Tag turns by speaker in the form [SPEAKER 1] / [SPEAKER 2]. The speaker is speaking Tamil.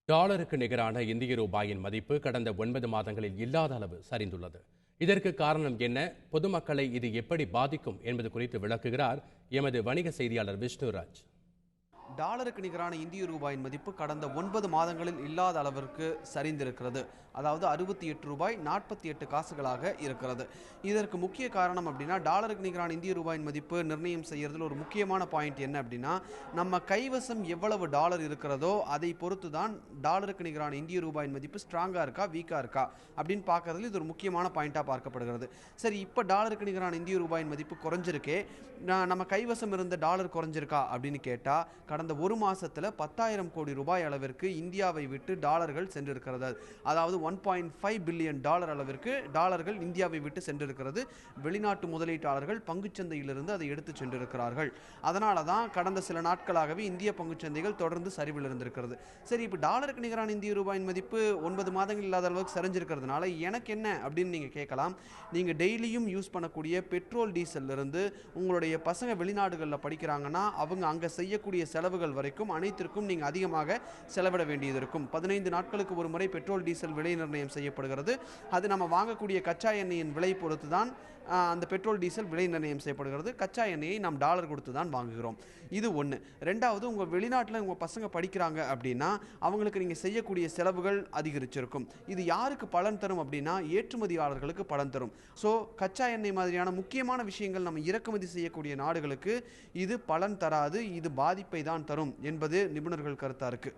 [SPEAKER 1] டாலருக்கு நிகரான இந்திய ரூபாயின் மதிப்பு கடந்த 9 மாதங்களில் இல்லாத அளவு சரிந்துள்ளது. இதற்கு காரணம் என்ன, பொதுமக்களை இது எப்படி பாதிக்கும் என்பது குறித்து விளக்குகிறார் எமது வணிக செய்தியாளர் விஷ்ணுராஜ்.
[SPEAKER 2] டாலருக்கு நிகரான இந்திய ரூபாயின் மதிப்பு கடந்த 9 மாதங்களில் இல்லாத அளவிற்கு சரிந்திருக்கிறது. அதாவது 68 ரூபாய் 48 காசுகளாக இருக்கிறது. இதற்கு முக்கிய காரணம் அப்படின்னா, டாலருக்கு நிகரான இந்திய ரூபாயின் மதிப்பு நிர்ணயம் செய்யறதுல ஒரு முக்கியமான பாயிண்ட் என்ன அப்படின்னா, நம்ம கைவசம் எவ்வளவு டாலர் இருக்கிறதோ அதை பொறுத்து தான் டாலருக்கு நிகரான இந்திய ரூபாயின் மதிப்பு ஸ்ட்ராங்காக இருக்கா வீக்காக இருக்கா அப்படின்னு பார்க்கறதுல இது ஒரு முக்கியமான பாயிண்டாக பார்க்கப்படுகிறது. சரி, இப்போ டாலருக்கு நிகரான இந்திய ரூபாயின் மதிப்பு குறைஞ்சிருக்கே, நம்ம கைவசம் இருந்த டாலர் குறைஞ்சிருக்கா அப்படின்னு கேட்டால், கடந்த ஒரு மாசத்துல 10,000 கோடி ரூபாய் அளவிற்கு இந்தியாவை விட்டு டாலர்கள் சென்றிருக்கிறது. அதாவது 1.5 பில்லியன் டாலர் அளவிற்கு டாலர்கள் இந்தியாவை விட்டு சென்றிருக்கிறது. வெளிநாட்டு முதலீட்டாளர்கள் பங்குச்சந்தையிலிருந்து அதை எடுத்து சென்றிருக்கிறார்கள். அதனால தான் கடந்த சில நாட்களாகவே இந்திய பங்குச்சந்தைகள் தொடர்ந்து சரிவில் இருந்திருக்கிறது. சரி, இப்போ டாலருக்கு நிகரான இந்திய ரூபாயின் மதிப்பு 9 மாதங்கள் இல்லாத அளவுக்கு சரிஞ்சிருக்கிறதுனால எனக்கு என்ன அப்படின்னு நீங்க கேட்கலாம். நீங்க டெய்லியும் யூஸ் பண்ணக்கூடிய பெட்ரோல் டீசல் இருந்து உங்களுடைய பசங்க வெளிநாடுகளில் படிக்கிறாங்கன்னா அவங்க அங்க செய்யக்கூடிய செலவுகள் வரைக்கும் அனைத்திற்கும் நீங்கள் அதிகமாக செலவிட வேண்டியது இருக்கும். 15 நாட்களுக்கு ஒரு முறை பெட்ரோல் டீசல் விலை நிர்ணயம் செய்யப்படுகிறது. அது நம்ம வாங்கக்கூடிய கச்சா எண்ணெயின் விலை பொறுத்து தான் அந்த பெட்ரோல் டீசல் விலை நிர்ணயம் செய்யப்படுகிறது. கச்சா எண்ணெயை நாம் டாலர் கொடுத்து தான் வாங்குகிறோம். இது ஒன்று. ரெண்டாவது, உங்கள் வெளிநாட்டில் உங்கள் பசங்க படிக்கிறாங்க அப்படின்னா அவங்களுக்கு நீங்கள் செய்யக்கூடிய செலவுகள் அதிகரிச்சிருக்கும். இது யாருக்கு பலன் தரும் அப்படின்னா, ஏற்றுமதியாளர்களுக்கு பலன் தரும். ஸோ கச்சா எண்ணெய் மாதிரியான முக்கியமான விஷயங்கள் நம்ம இறக்குமதி செய்யக்கூடிய நாடுகளுக்கு இது பலன் தராது, இது பாதிப்பை தான் தரும் என்பது நிபுணர்கள் கருத்தா இருக்கு.